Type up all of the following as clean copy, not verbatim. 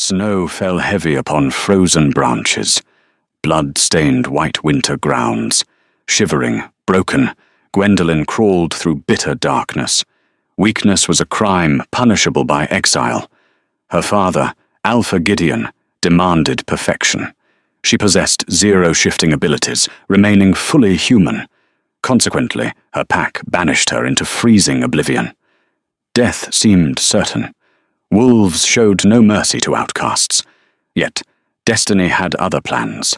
Snow fell heavy upon frozen branches, blood-stained white winter grounds. Shivering, broken, Gwendolen crawled through bitter darkness. Weakness was a crime punishable by exile. Her father, Alpha Gideon, demanded perfection. She possessed zero shifting abilities, remaining fully human. Consequently, her pack banished her into freezing oblivion. Death seemed certain. Wolves showed no mercy to outcasts. Yet, destiny had other plans.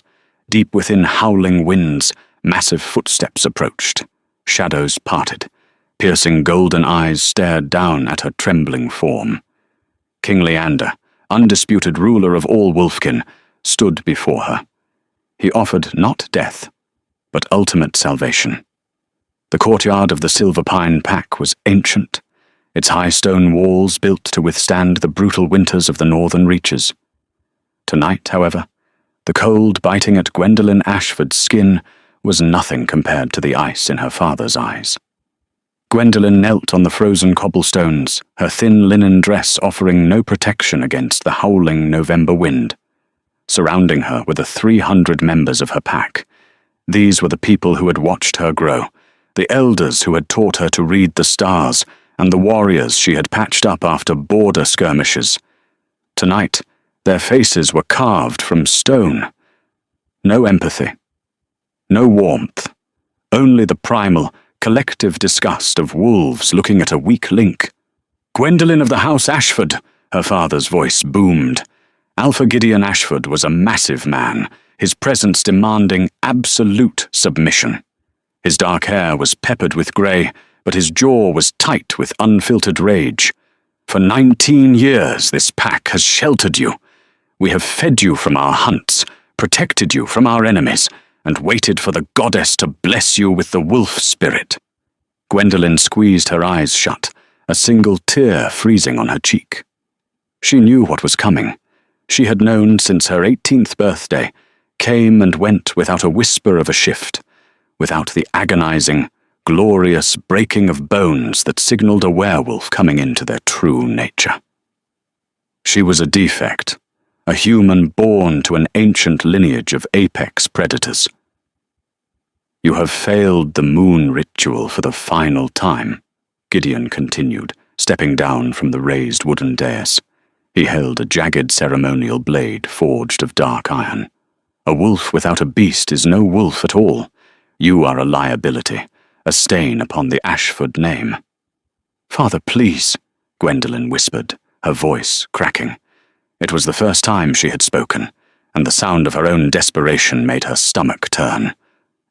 Deep within howling winds, massive footsteps approached. Shadows parted. Piercing golden eyes stared down at her trembling form. King Leander, undisputed ruler of all Wolfkin, stood before her. He offered not death, but ultimate salvation. The courtyard of the Silver Pine Pack was ancient, its high stone walls built to withstand the brutal winters of the northern reaches. Tonight, however, the cold biting at Gwendolen Ashford's skin was nothing compared to the ice in her father's eyes. Gwendolen knelt on the frozen cobblestones, her thin linen dress offering no protection against the howling November wind. Surrounding her were the 300 members of her pack. These were the people who had watched her grow, the elders who had taught her to read the stars, and the warriors she had patched up after border skirmishes. Tonight, their faces were carved from stone. No empathy. No warmth. Only the primal, collective disgust of wolves looking at a weak link. "Gwendolen of the House Ashford," her father's voice boomed. Alpha Gideon Ashford was a massive man, his presence demanding absolute submission. His dark hair was peppered with grey, but his jaw was tight with unfiltered rage. "For 19 years this pack has sheltered you. We have fed you from our hunts, protected you from our enemies, and waited for the goddess to bless you with the wolf spirit." Gwendolen squeezed her eyes shut, a single tear freezing on her cheek. She knew what was coming. She had known since her 18th birthday, came and went without a whisper of a shift, without the agonizing, glorious breaking of bones that signaled a werewolf coming into their true nature. She was a defect, a human born to an ancient lineage of apex predators. "You have failed the moon ritual for the final time," Gideon continued, stepping down from the raised wooden dais. He held a jagged ceremonial blade forged of dark iron. "A wolf without a beast is no wolf at all. You are a liability, a stain upon the Ashford name." "Father, please," Gwendolen whispered, her voice cracking. It was the first time she had spoken, and the sound of her own desperation made her stomach turn.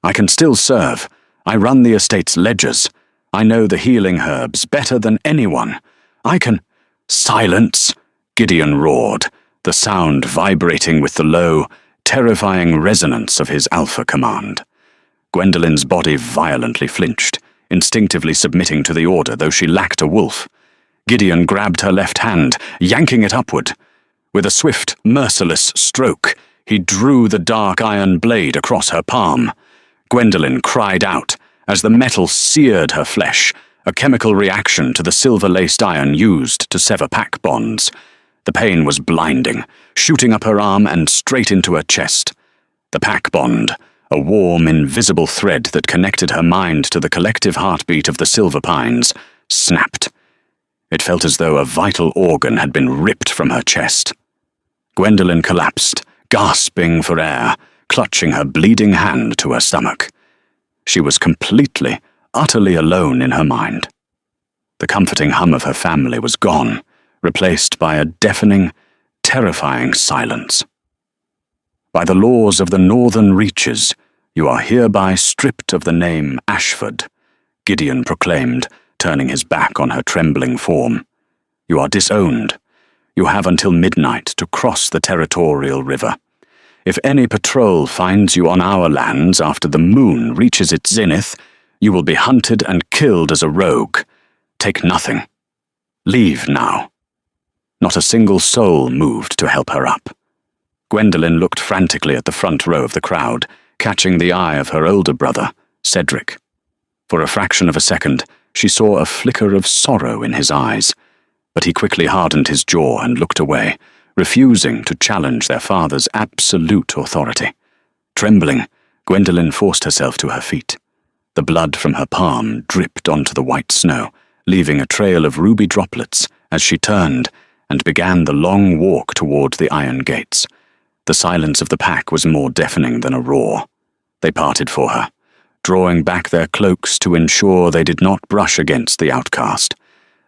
"I can still serve. I run the estate's ledgers. I know the healing herbs better than anyone. I can—" "Silence!" Gideon roared, the sound vibrating with the low, terrifying resonance of his alpha command. Gwendolen's body violently flinched, instinctively submitting to the order, though she lacked a wolf. Gideon grabbed her left hand, yanking it upward. With a swift, merciless stroke, he drew the dark iron blade across her palm. Gwendolen cried out as the metal seared her flesh, a chemical reaction to the silver-laced iron used to sever pack bonds. The pain was blinding, shooting up her arm and straight into her chest. The pack bond, a warm, invisible thread that connected her mind to the collective heartbeat of the Silver Pines, snapped. It felt as though a vital organ had been ripped from her chest. Gwendolen collapsed, gasping for air, clutching her bleeding hand to her stomach. She was completely, utterly alone in her mind. The comforting hum of her family was gone, replaced by a deafening, terrifying silence. "By the laws of the northern reaches, you are hereby stripped of the name Ashford," Gideon proclaimed, turning his back on her trembling form. "You are disowned. You have until midnight to cross the territorial river. If any patrol finds you on our lands after the moon reaches its zenith, you will be hunted and killed as a rogue. Take nothing. Leave now." Not a single soul moved to help her up. Gwendolen looked frantically at the front row of the crowd, catching the eye of her older brother, Cedric. For a fraction of a second, she saw a flicker of sorrow in his eyes, but he quickly hardened his jaw and looked away, refusing to challenge their father's absolute authority. Trembling, Gwendolen forced herself to her feet. The blood from her palm dripped onto the white snow, leaving a trail of ruby droplets as she turned and began the long walk toward the iron gates. The silence of the pack was more deafening than a roar. They parted for her, drawing back their cloaks to ensure they did not brush against the outcast.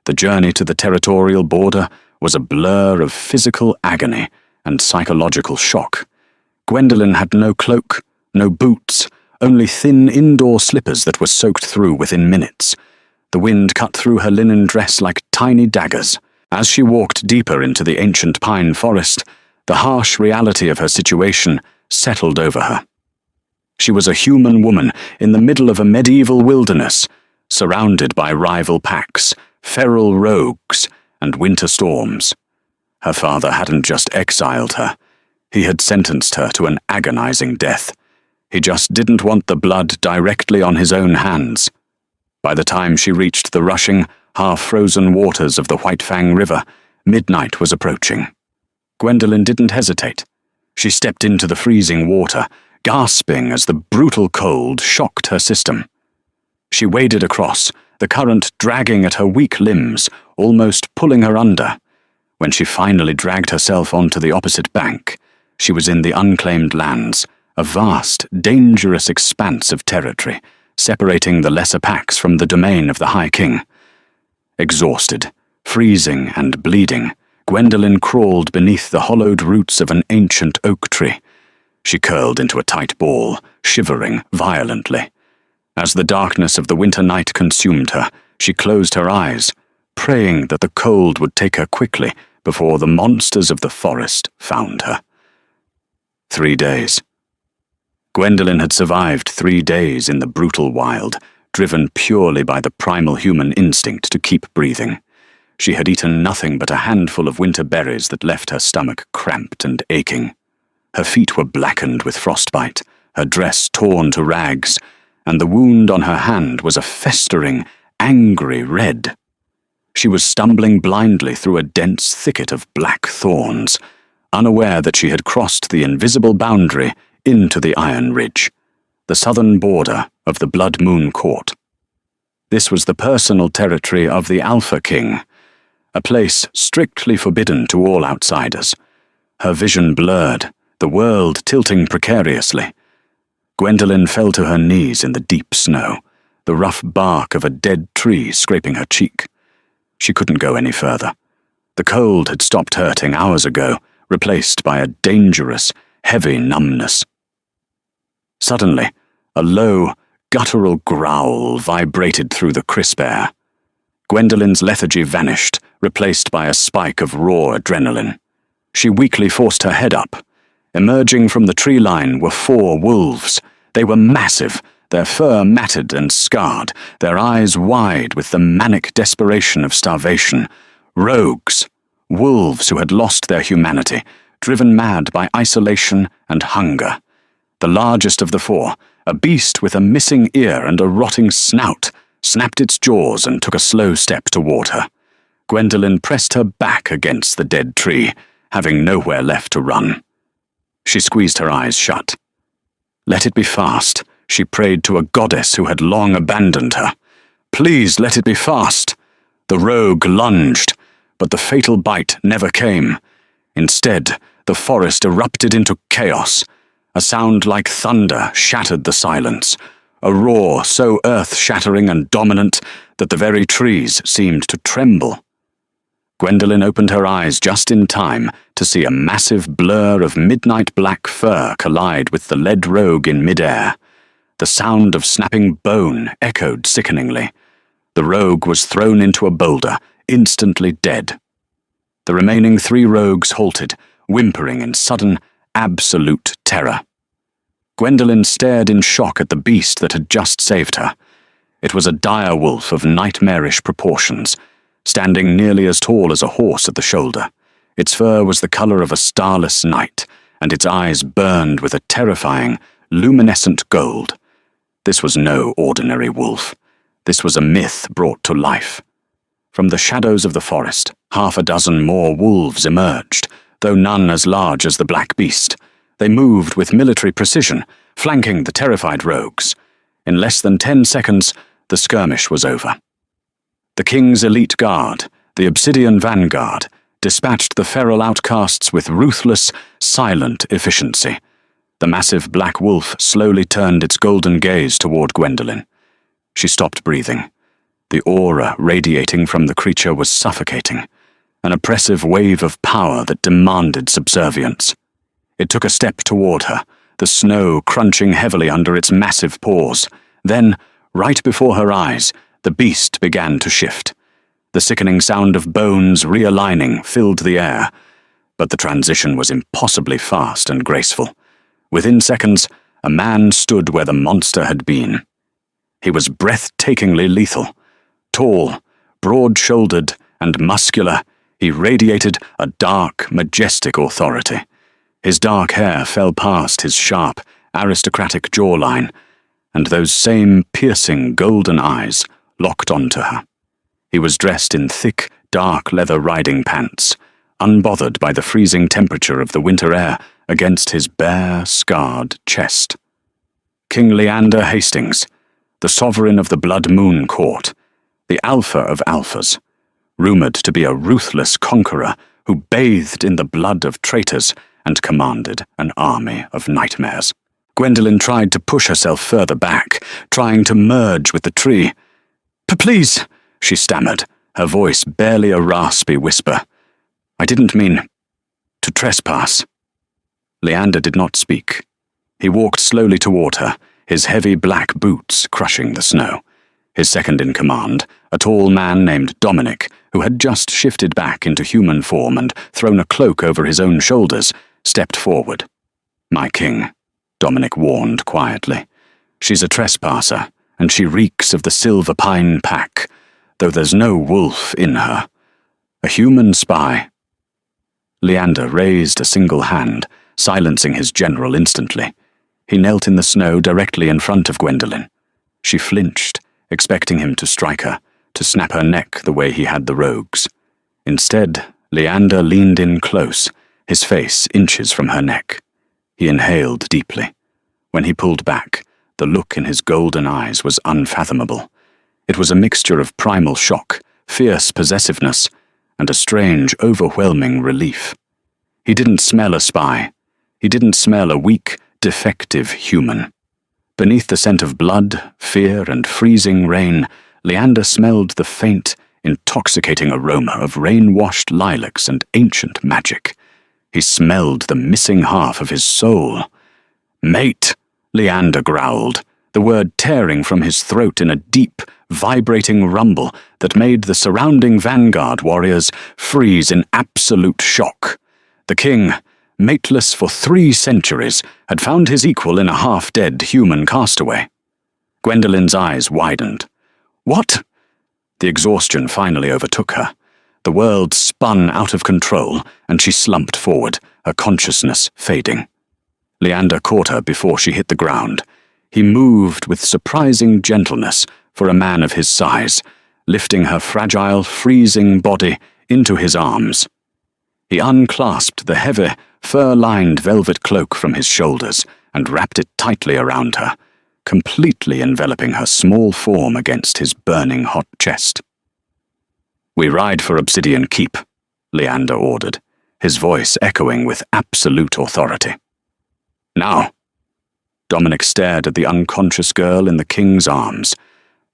The journey to the territorial border was a blur of physical agony and psychological shock. Gwendolen had no cloak, no boots, only thin indoor slippers that were soaked through within minutes. The wind cut through her linen dress like tiny daggers. As she walked deeper into the ancient pine forest, the harsh reality of her situation settled over her. She was a human woman in the middle of a medieval wilderness, surrounded by rival packs, feral rogues, and winter storms. Her father hadn't just exiled her. He had sentenced her to an agonizing death. He just didn't want the blood directly on his own hands. By the time she reached the rushing, half-frozen waters of the White Fang River, midnight was approaching. Gwendolen didn't hesitate. She stepped into the freezing water, gasping as the brutal cold shocked her system. She waded across, the current dragging at her weak limbs, almost pulling her under. When she finally dragged herself onto the opposite bank, she was in the unclaimed lands, a vast, dangerous expanse of territory, separating the lesser packs from the domain of the High King. Exhausted, freezing and bleeding, Gwendolen crawled beneath the hollowed roots of an ancient oak tree. She curled into a tight ball, shivering violently. As the darkness of the winter night consumed her, she closed her eyes, praying that the cold would take her quickly before the monsters of the forest found her. 3 days. Gwendolen had survived 3 days in the brutal wild, driven purely by the primal human instinct to keep breathing. She had eaten nothing but a handful of winter berries that left her stomach cramped and aching. Her feet were blackened with frostbite, her dress torn to rags, and the wound on her hand was a festering, angry red. She was stumbling blindly through a dense thicket of black thorns, unaware that she had crossed the invisible boundary into the Iron Ridge, the southern border of the Blood Moon Court. This was the personal territory of the Alpha King, a place strictly forbidden to all outsiders. Her vision blurred, the world tilting precariously. Gwendolen fell to her knees in the deep snow, the rough bark of a dead tree scraping her cheek. She couldn't go any further. The cold had stopped hurting hours ago, replaced by a dangerous, heavy numbness. Suddenly, a low, guttural growl vibrated through the crisp air. Gwendolen's lethargy vanished, replaced by a spike of raw adrenaline. She weakly forced her head up. Emerging from the tree line were 4 wolves. They were massive, their fur matted and scarred, their eyes wide with the manic desperation of starvation. Rogues, wolves who had lost their humanity, driven mad by isolation and hunger. The largest of the 4, a beast with a missing ear and a rotting snout, snapped its jaws and took a slow step toward her. Gwendolen pressed her back against the dead tree, having nowhere left to run. She squeezed her eyes shut. Let it be fast, she prayed to a goddess who had long abandoned her. Please let it be fast. The rogue lunged, but the fatal bite never came. Instead, the forest erupted into chaos. A sound like thunder shattered the silence, a roar so earth-shattering and dominant that the very trees seemed to tremble. Gwendolen opened her eyes just in time to see a massive blur of midnight black fur collide with the lead rogue in midair. The sound of snapping bone echoed sickeningly. The rogue was thrown into a boulder, instantly dead. The remaining 3 rogues halted, whimpering in sudden, absolute terror. Gwendolen stared in shock at the beast that had just saved her. It was a dire wolf of nightmarish proportions, standing nearly as tall as a horse at the shoulder. Its fur was the color of a starless night, and its eyes burned with a terrifying, luminescent gold. This was no ordinary wolf. This was a myth brought to life. From the shadows of the forest, 6 more wolves emerged, though none as large as the Black Beast. They moved with military precision, flanking the terrified rogues. In less than 10 seconds, the skirmish was over. The king's elite guard, the Obsidian Vanguard, dispatched the feral outcasts with ruthless, silent efficiency. The massive black wolf slowly turned its golden gaze toward Gwendolen. She stopped breathing. The aura radiating from the creature was suffocating, an oppressive wave of power that demanded subservience. It took a step toward her, the snow crunching heavily under its massive paws. Then, right before her eyes, the beast began to shift. The sickening sound of bones realigning filled the air, but the transition was impossibly fast and graceful. Within seconds, a man stood where the monster had been. He was breathtakingly lethal. Tall, broad-shouldered, and muscular, he radiated a dark, majestic authority. His dark hair fell past his sharp, aristocratic jawline, and those same piercing golden eyes locked onto her. He was dressed in thick, dark leather riding pants, unbothered by the freezing temperature of the winter air against his bare, scarred chest. King Leander Hastings, the sovereign of the Blood Moon Court, the alpha of alphas, rumored to be a ruthless conqueror who bathed in the blood of traitors and commanded an army of nightmares. Gwendolen tried to push herself further back, trying to merge with the tree. "Please," she stammered, her voice barely a raspy whisper. "I didn't mean to trespass." Leander did not speak. He walked slowly toward her, his heavy black boots crushing the snow. His second in command, a tall man named Dominic, who had just shifted back into human form and thrown a cloak over his own shoulders, stepped forward. "My king," Dominic warned quietly. "She's a trespasser, and she reeks of the Silver Pine Pack, though there's no wolf in her. A human spy." Leander raised a single hand, silencing his general instantly. He knelt in the snow directly in front of Gwendolen. She flinched, expecting him to strike her, to snap her neck the way he had the rogues. Instead, Leander leaned in close, his face inches from her neck. He inhaled deeply. When he pulled back, the look in his golden eyes was unfathomable. It was a mixture of primal shock, fierce possessiveness, and a strange, overwhelming relief. He didn't smell a spy. He didn't smell a weak, defective human. Beneath the scent of blood, fear, and freezing rain, Leander smelled the faint, intoxicating aroma of rain-washed lilacs and ancient magic. He smelled the missing half of his soul. "Mate," Leander growled, the word tearing from his throat in a deep, vibrating rumble that made the surrounding vanguard warriors freeze in absolute shock. The king, mateless for 3 centuries, had found his equal in a half-dead human castaway. Gwendolen's eyes widened. "What?" The exhaustion finally overtook her. The world spun out of control, and she slumped forward, her consciousness fading. Leander caught her before she hit the ground. He moved with surprising gentleness for a man of his size, lifting her fragile, freezing body into his arms. He unclasped the heavy, fur-lined velvet cloak from his shoulders and wrapped it tightly around her, completely enveloping her small form against his burning hot chest. "We ride for Obsidian Keep," Leander ordered, his voice echoing with absolute authority. "Now." Dominic stared at the unconscious girl in the king's arms.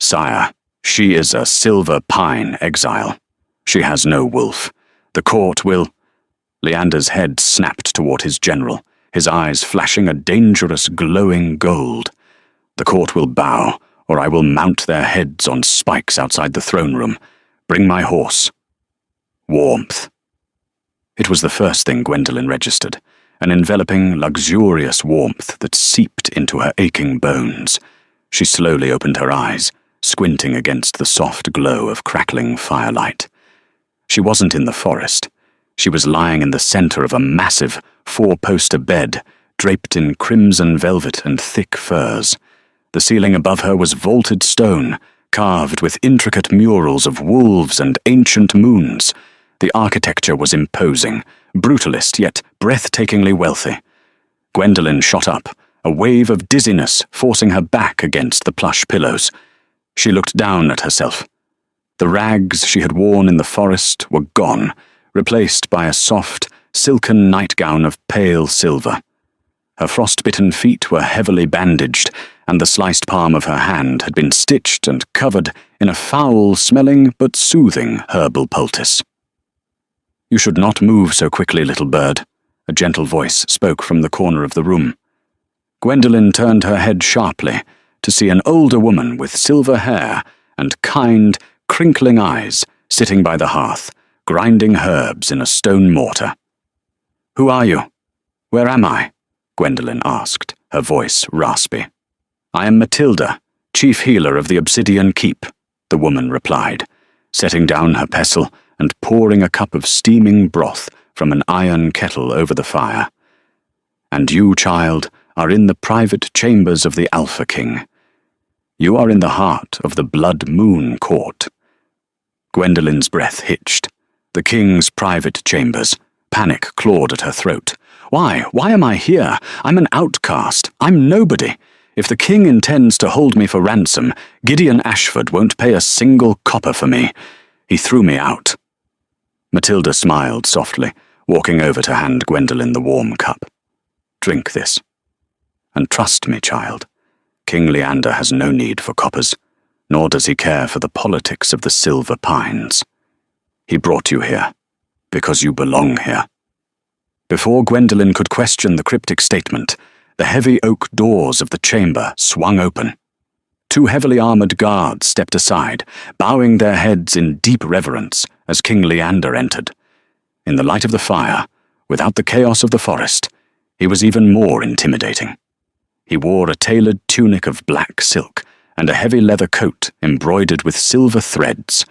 "Sire, she is a Silver Pine exile. She has no wolf. The court will—" Leander's head snapped toward his general, his eyes flashing a dangerous, glowing gold. "The court will bow, or I will mount their heads on spikes outside the throne room. Bring my horse." Warmth. It was the first thing Gwendolen registered, an enveloping, luxurious warmth that seeped into her aching bones. She slowly opened her eyes, squinting against the soft glow of crackling firelight. She wasn't in the forest. She was lying in the center of a massive, 4-poster bed, draped in crimson velvet and thick furs. The ceiling above her was vaulted stone, carved with intricate murals of wolves and ancient moons. The architecture was imposing, brutalist yet breathtakingly wealthy. Gwendolen shot up, a wave of dizziness forcing her back against the plush pillows. She looked down at herself. The rags she had worn in the forest were gone, replaced by a soft, silken nightgown of pale silver. Her frostbitten feet were heavily bandaged, and the sliced palm of her hand had been stitched and covered in a foul-smelling but soothing herbal poultice. "You should not move so quickly, little bird," a gentle voice spoke from the corner of the room. Gwendolen turned her head sharply to see an older woman with silver hair and kind, crinkling eyes sitting by the hearth, grinding herbs in a stone mortar. "Who are you? Where am I?" Gwendolen asked, her voice raspy. "I am Matilda, chief healer of the Obsidian Keep," the woman replied, setting down her pestle and pouring a cup of steaming broth from an iron kettle over the fire. "And you, child, are in the private chambers of the Alpha King. You are in the heart of the Blood Moon Court." Gwendolen's breath hitched. The king's private chambers. Panic clawed at her throat. Why am I here? I'm an outcast. I'm nobody. If the king intends to hold me for ransom, Gideon Ashford won't pay a single copper for me. He threw me out. Matilda smiled softly, walking over to hand Gwendolen the warm cup. "Drink this. And trust me, child, King Leander has no need for coppers, nor does he care for the politics of the Silver Pines. He brought you here, because you belong here." Before Gwendolen could question the cryptic statement, the heavy oak doors of the chamber swung open. Two heavily armored guards stepped aside, bowing their heads in deep reverence as King Leander entered. In the light of the fire, without the chaos of the forest, he was even more intimidating. He wore a tailored tunic of black silk and a heavy leather coat embroidered with silver threads.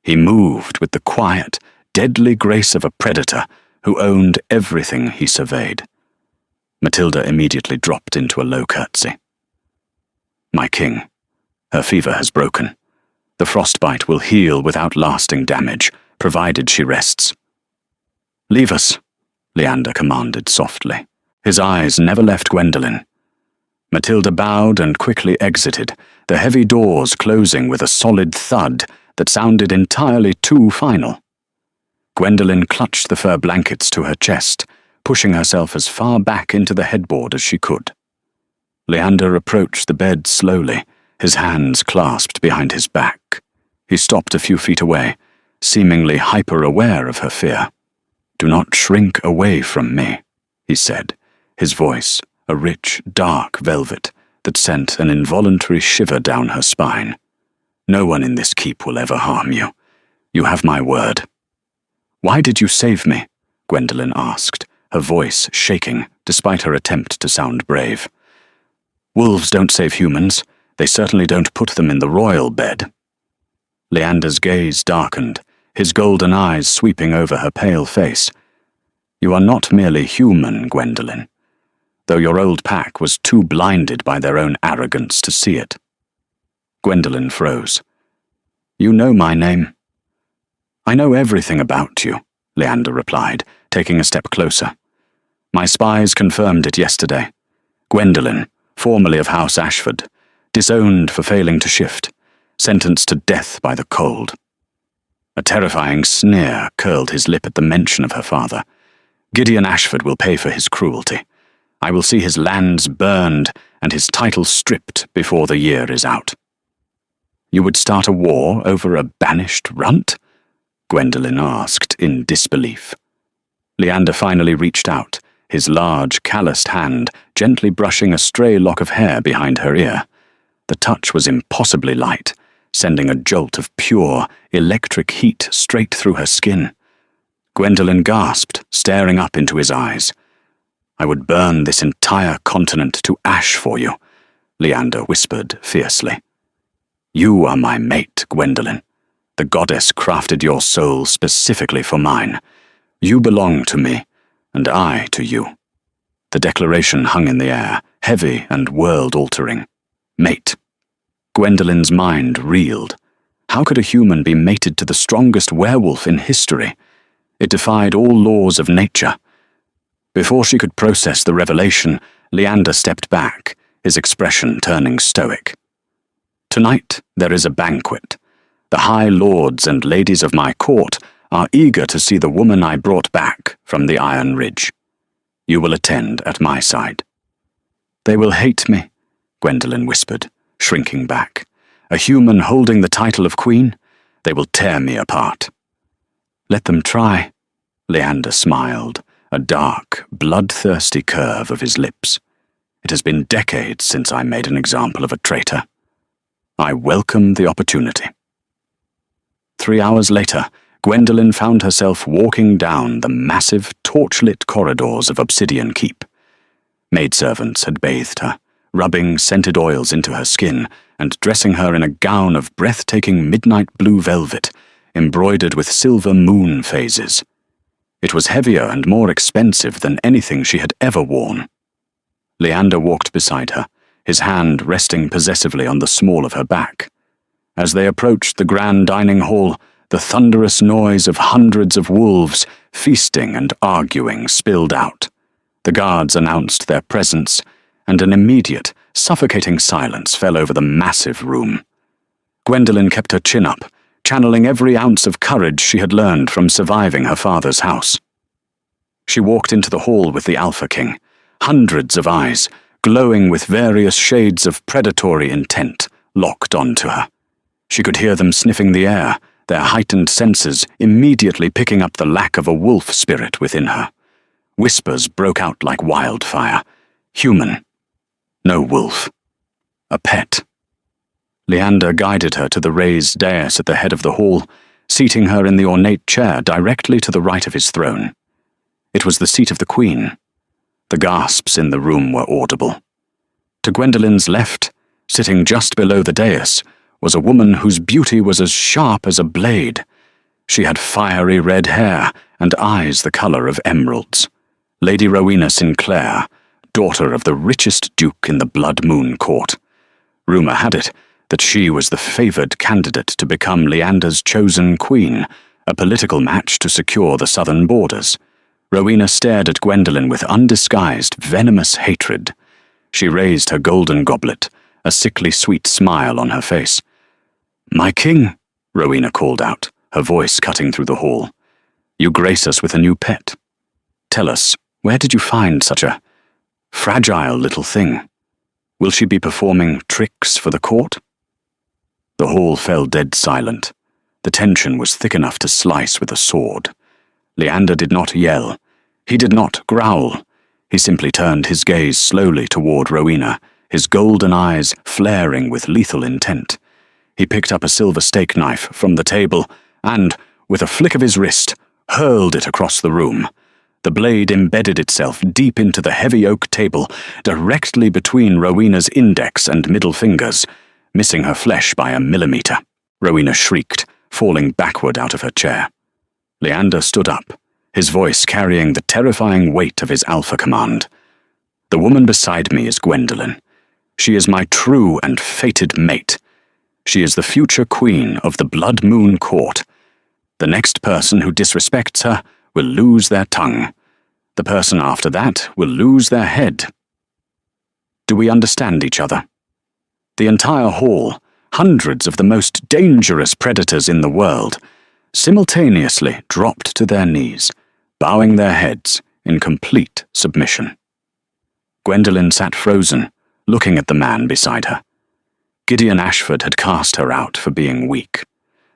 He moved with the quiet, deadly grace of a predator who owned everything he surveyed. Matilda immediately dropped into a low curtsy. "My king, her fever has broken. The frostbite will heal without lasting damage, provided she rests." "Leave us," Leander commanded softly. His eyes never left Gwendolen. Matilda bowed and quickly exited, the heavy doors closing with a solid thud that sounded entirely too final. Gwendolen clutched the fur blankets to her chest, pushing herself as far back into the headboard as she could. Leander approached the bed slowly, his hands clasped behind his back. He stopped a few feet away, seemingly hyper-aware of her fear. "Do not shrink away from me," he said, his voice a rich, dark velvet that sent an involuntary shiver down her spine. "No one in this keep will ever harm you. You have my word." "Why did you save me?" Gwendolen asked, her voice shaking despite her attempt to sound brave. "Wolves don't save humans. They certainly don't put them in the royal bed." Leander's gaze darkened, his golden eyes sweeping over her pale face. "You are not merely human, Gwendolen, though your old pack was too blinded by their own arrogance to see it." Gwendolen froze. "You know my name." "I know everything about you," Leander replied, taking a step closer. "My spies confirmed it yesterday. Gwendolen, formerly of House Ashford, disowned for failing to shift, sentenced to death by the cold." A terrifying sneer curled his lip at the mention of her father. "Gideon Ashford will pay for his cruelty. I will see his lands burned and his title stripped before the year is out." "You would start a war over a banished runt?" Gwendolen asked in disbelief. Leander finally reached out, his large, calloused hand gently brushing a stray lock of hair behind her ear. The touch was impossibly light, sending a jolt of pure, electric heat straight through her skin. Gwendolen gasped, staring up into his eyes. "I would burn this entire continent to ash for you," Leander whispered fiercely. "You are my mate, Gwendolen. The goddess crafted your soul specifically for mine. You belong to me, and I to you." The declaration hung in the air, heavy and world-altering. Mate. Gwendolen's mind reeled. How could a human be mated to the strongest werewolf in history? It defied all laws of nature. Before she could process the revelation, Leander stepped back, his expression turning stoic. Tonight there is a banquet. The high lords and ladies of my court are eager to see the woman I brought back from the Iron Ridge. You will attend at my side. They will hate me, Gwendolen whispered, shrinking back. A human holding the title of queen? They will tear me apart. Let them try, Leander smiled, a dark, bloodthirsty curve of his lips. It has been decades since I made an example of a traitor. I welcome the opportunity. 3 hours later, Gwendolen found herself walking down the massive, torchlit corridors of Obsidian Keep. Maidservants had bathed her, rubbing scented oils into her skin and dressing her in a gown of breathtaking midnight blue velvet, embroidered with silver moon phases. It was heavier and more expensive than anything she had ever worn. Leander walked beside her, his hand resting possessively on the small of her back. As they approached the grand dining hall, the thunderous noise of hundreds of wolves, feasting and arguing, spilled out. The guards announced their presence, and an immediate, suffocating silence fell over the massive room. Gwendolen kept her chin up, channeling every ounce of courage she had learned from surviving her father's house. She walked into the hall with the Alpha King, hundreds of eyes, glowing with various shades of predatory intent, locked onto her. She could hear them sniffing the air, their heightened senses immediately picking up the lack of a wolf spirit within her. Whispers broke out like wildfire. Human. No wolf. A pet. Leander guided her to the raised dais at the head of the hall, seating her in the ornate chair directly to the right of his throne. It was the seat of the queen. The gasps in the room were audible. To Gwendolen's left, sitting just below the dais, was a woman whose beauty was as sharp as a blade. She had fiery red hair and eyes the colour of emeralds. Lady Rowena Sinclair, daughter of the richest duke in the Blood Moon Court. Rumour had it that she was the favoured candidate to become Leander's chosen queen, a political match to secure the southern borders. Rowena stared at Gwendolen with undisguised, venomous hatred. She raised her golden goblet, a sickly sweet smile on her face. "My king," Rowena called out, her voice cutting through the hall. "You grace us with a new pet. Tell us, where did you find such a fragile little thing? Will she be performing tricks for the court?" The hall fell dead silent. The tension was thick enough to slice with a sword. Leander did not yell. He did not growl. He simply turned his gaze slowly toward Rowena, his golden eyes flaring with lethal intent. He picked up a silver steak knife from the table and, with a flick of his wrist, hurled it across the room. The blade embedded itself deep into the heavy oak table, directly between Rowena's index and middle fingers, missing her flesh by a millimeter. Rowena shrieked, falling backward out of her chair. Leander stood up, his voice carrying the terrifying weight of his alpha command. "The woman beside me is Gwendolen. She is my true and fated mate. She is the future queen of the Blood Moon Court. The next person who disrespects her will lose their tongue. The person after that will lose their head." Do we understand each other? The entire hall, hundreds of the most dangerous predators in the world, simultaneously dropped to their knees, bowing their heads in complete submission. Gwendolen sat frozen, looking at the man beside her. Gideon Ashford had cast her out for being weak,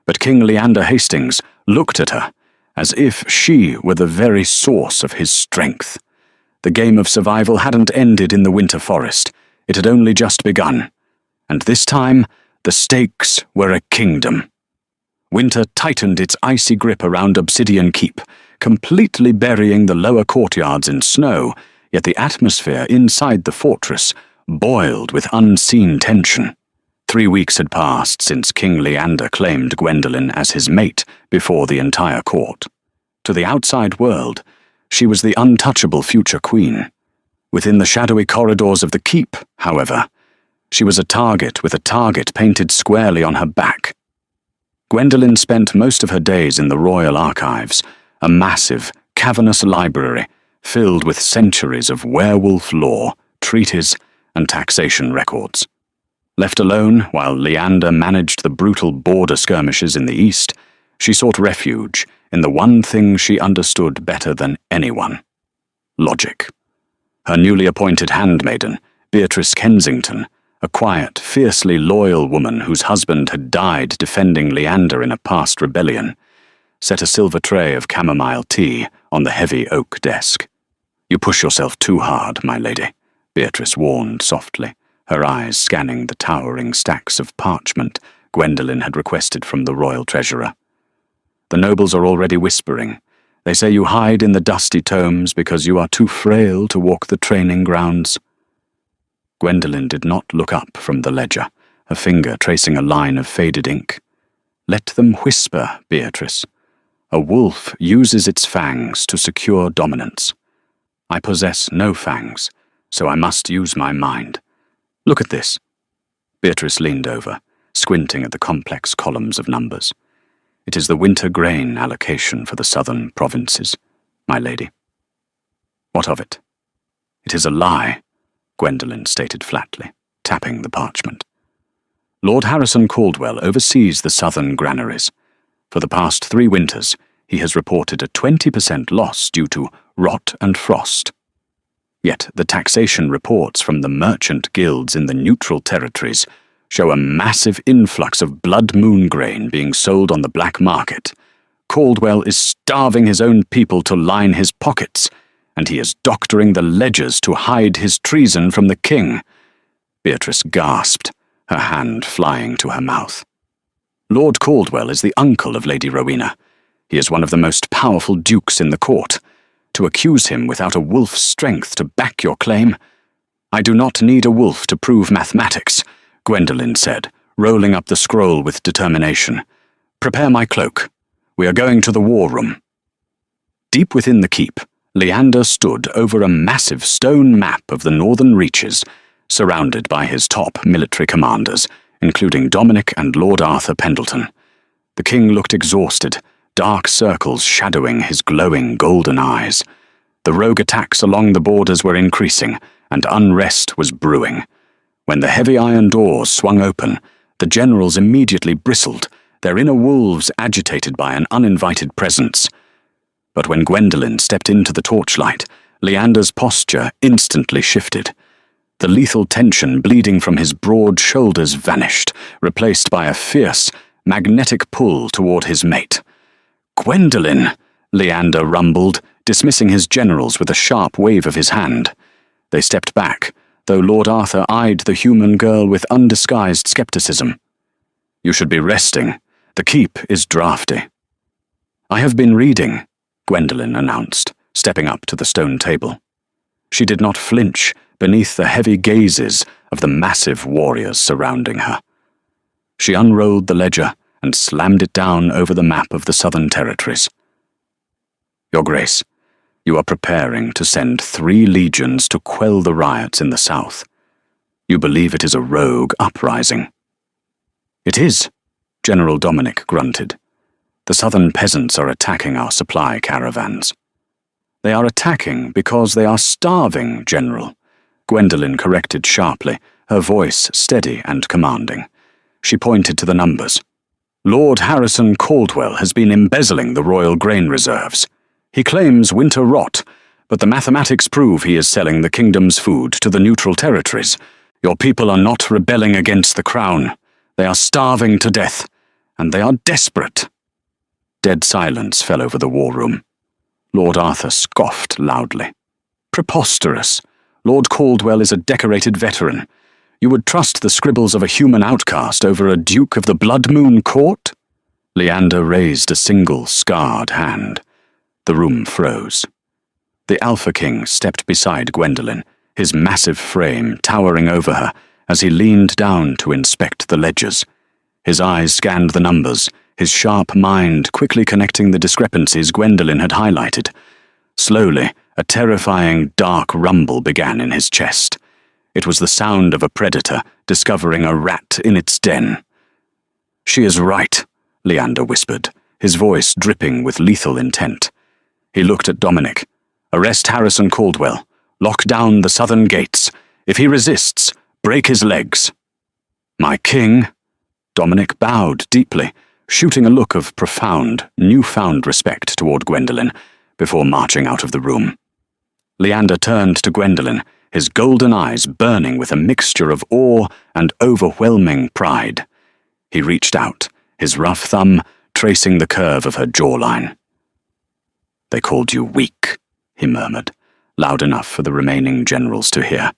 but King Leander Hastings looked at her as if she were the very source of his strength. The game of survival hadn't ended in the Winter Forest. It had only just begun. And this time, the stakes were a kingdom. Winter tightened its icy grip around Obsidian Keep, completely burying the lower courtyards in snow, yet the atmosphere inside the fortress boiled with unseen tension. 3 weeks had passed since King Leander claimed Gwendolen as his mate before the entire court. To the outside world, she was the untouchable future queen. Within the shadowy corridors of the keep, however, she was a target with a target painted squarely on her back. Gwendolen spent most of her days in the royal archives, a massive, cavernous library filled with centuries of werewolf lore, treaties, and taxation records. Left alone while Leander managed the brutal border skirmishes in the east, she sought refuge in the one thing she understood better than anyone: logic. Her newly appointed handmaiden, Beatrice Kensington, a quiet, fiercely loyal woman whose husband had died defending Leander in a past rebellion, set a silver tray of chamomile tea on the heavy oak desk. "You push yourself too hard, my lady," Beatrice warned softly, her eyes scanning the towering stacks of parchment Gwendolen had requested from the royal treasurer. "The nobles are already whispering. They say you hide in the dusty tomes because you are too frail to walk the training grounds." Gwendolen did not look up from the ledger, her finger tracing a line of faded ink. "Let them whisper, Beatrice. A wolf uses its fangs to secure dominance. I possess no fangs, so I must use my mind. Look at this." Beatrice leaned over, squinting at the complex columns of numbers. "It is the winter grain allocation for the southern provinces, my lady." "What of it?" "It is a lie," Gwendolen stated flatly, tapping the parchment. "Lord Harrison Caldwell oversees the southern granaries. For the past 3 winters, he has reported a 20% loss due to rot and frost. Yet the taxation reports from the merchant guilds in the neutral territories show a massive influx of blood moon grain being sold on the black market. Caldwell is starving his own people to line his pockets, and he is doctoring the ledgers to hide his treason from the king." Beatrice gasped, her hand flying to her mouth. "Lord Caldwell is the uncle of Lady Rowena. He is one of the most powerful dukes in the court. To accuse him without a wolf's strength to back your claim—" "I do not need a wolf to prove mathematics," Gwendolen said, rolling up the scroll with determination. "Prepare my cloak. We are going to the war room." Deep within the keep, Leander stood over a massive stone map of the northern reaches, surrounded by his top military commanders, including Dominic and Lord Arthur Pendleton. The king looked exhausted, dark circles shadowing his glowing golden eyes. The rogue attacks along the borders were increasing, and unrest was brewing. When the heavy iron doors swung open, the generals immediately bristled, their inner wolves agitated by an uninvited presence. But when Gwendolen stepped into the torchlight, Leander's posture instantly shifted. The lethal tension bleeding from his broad shoulders vanished, replaced by a fierce, magnetic pull toward his mate. "Gwendolen!" Leander rumbled, dismissing his generals with a sharp wave of his hand. They stepped back, though Lord Arthur eyed the human girl with undisguised skepticism. "You should be resting. The keep is drafty." "I have been reading," Gwendolen announced, stepping up to the stone table. She did not flinch beneath the heavy gazes of the massive warriors surrounding her. She unrolled the ledger and slammed it down over the map of the southern territories. "Your Grace, you are preparing to send 3 legions to quell the riots in the south. You believe it is a rogue uprising." "It is," General Dominic grunted. "The southern peasants are attacking our supply caravans." "They are attacking because they are starving, General," Gwendolen corrected sharply, her voice steady and commanding. She pointed to the numbers. "Lord Harrison Caldwell has been embezzling the royal grain reserves. He claims winter rot, but the mathematics prove he is selling the kingdom's food to the neutral territories. Your people are not rebelling against the crown. They are starving to death, and they are desperate." Dead silence fell over the war room. Lord Arthur scoffed loudly. "Preposterous. Lord Caldwell is a decorated veteran. You would trust the scribbles of a human outcast over a duke of the Blood Moon court?" Leander raised a single scarred hand. The room froze. The Alpha King stepped beside Gwendolen, his massive frame towering over her as he leaned down to inspect the ledgers. His eyes scanned the numbers, his sharp mind quickly connecting the discrepancies Gwendolen had highlighted. Slowly, a terrifying dark rumble began in his chest. It was the sound of a predator discovering a rat in its den. "She is right," Leander whispered, his voice dripping with lethal intent. He looked at Dominic. "Arrest Harrison Caldwell. Lock down the southern gates. If he resists, break his legs." "My king?" Dominic bowed deeply, shooting a look of profound, newfound respect toward Gwendolen, before marching out of the room. Leander turned to Gwendolen, his golden eyes burning with a mixture of awe and overwhelming pride. He reached out, his rough thumb tracing the curve of her jawline. "They called you weak," he murmured, loud enough for the remaining generals to hear.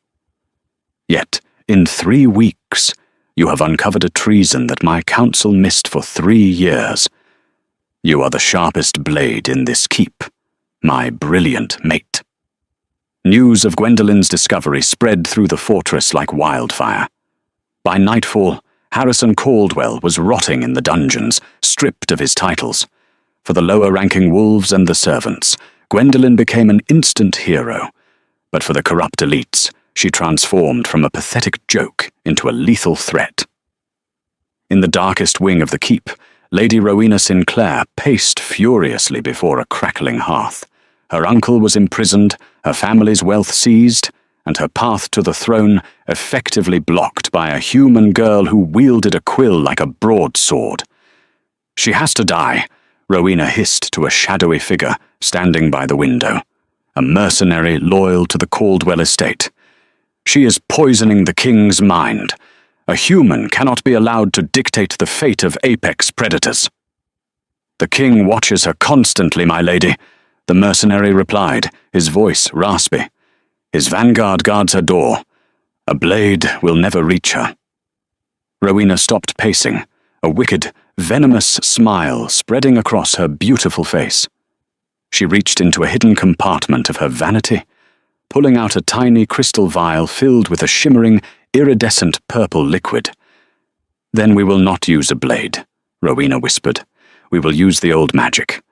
"Yet, in 3 weeks, you have uncovered a treason that my council missed for 3 years. You are the sharpest blade in this keep, my brilliant mate." News of Gwendolen's discovery spread through the fortress like wildfire. By nightfall, Harrison Caldwell was rotting in the dungeons, stripped of his titles. For the lower-ranking wolves and the servants, Gwendolen became an instant hero. But for the corrupt elites, she transformed from a pathetic joke into a lethal threat. In the darkest wing of the keep, Lady Rowena Sinclair paced furiously before a crackling hearth. Her uncle was imprisoned, her family's wealth seized, and her path to the throne effectively blocked by a human girl who wielded a quill like a broadsword. "She has to die," Rowena hissed to a shadowy figure standing by the window, a mercenary loyal to the Caldwell estate. "She is poisoning the king's mind. A human cannot be allowed to dictate the fate of apex predators." "The king watches her constantly, my lady," the mercenary replied, his voice raspy. "His vanguard guards her door. A blade will never reach her." Rowena stopped pacing, a wicked, venomous smile spreading across her beautiful face. She reached into a hidden compartment of her vanity, pulling out a tiny crystal vial filled with a shimmering, iridescent purple liquid. "Then we will not use a blade," Rowena whispered. "We will use the old magic.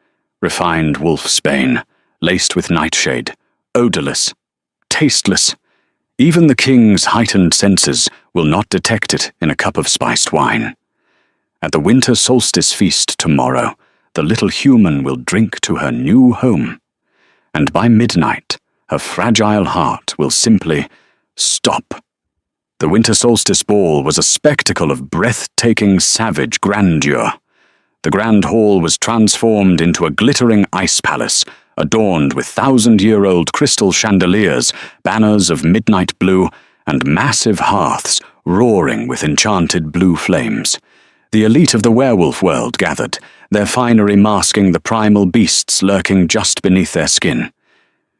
Refined wolfsbane, laced with nightshade, odorless, tasteless. Even the king's heightened senses will not detect it in a cup of spiced wine. At the winter solstice feast tomorrow, the little human will drink to her new home. And by midnight, her fragile heart will simply stop." The winter solstice ball was a spectacle of breathtaking, savage grandeur. The grand hall was transformed into a glittering ice palace, adorned with 1,000-year-old crystal chandeliers, banners of midnight blue, and massive hearths roaring with enchanted blue flames. The elite of the werewolf world gathered, their finery masking the primal beasts lurking just beneath their skin.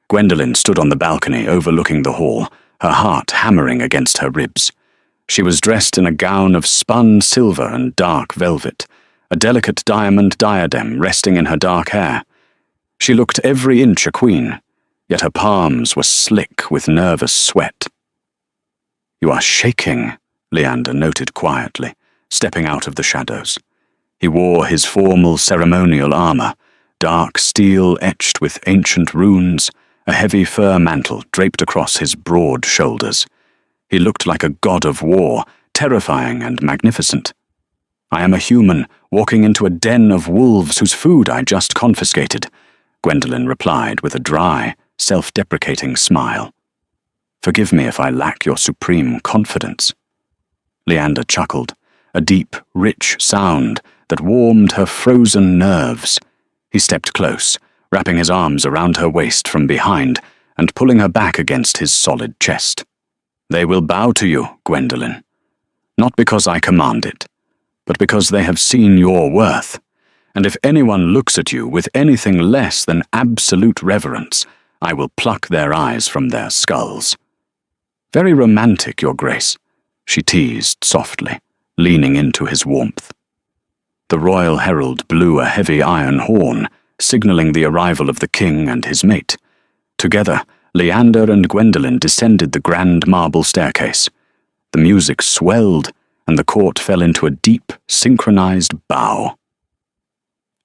Gwendolen stood on the balcony overlooking the hall, her heart hammering against her ribs. She was dressed in a gown of spun silver and dark velvet, a delicate diamond diadem resting in her dark hair. She looked every inch a queen, yet her palms were slick with nervous sweat. "You are shaking," Leander noted quietly, stepping out of the shadows. He wore his formal ceremonial armor, dark steel etched with ancient runes, a heavy fur mantle draped across his broad shoulders. He looked like a god of war, terrifying and magnificent. "I am a human, walking into a den of wolves whose food I just confiscated," Gwendolen replied with a dry, self-deprecating smile. "Forgive me if I lack your supreme confidence." Leander chuckled, a deep, rich sound that warmed her frozen nerves. He stepped close, wrapping his arms around her waist from behind and pulling her back against his solid chest. "They will bow to you, Gwendolen. Not because I command it, but because they have seen your worth. And if anyone looks at you with anything less than absolute reverence, I will pluck their eyes from their skulls." "Very romantic, Your Grace," she teased softly, leaning into his warmth. The royal herald blew a heavy iron horn, signaling the arrival of the king and his mate. Together, Leander and Gwendolen descended the grand marble staircase. The music swelled, and the court fell into a deep, synchronized bow.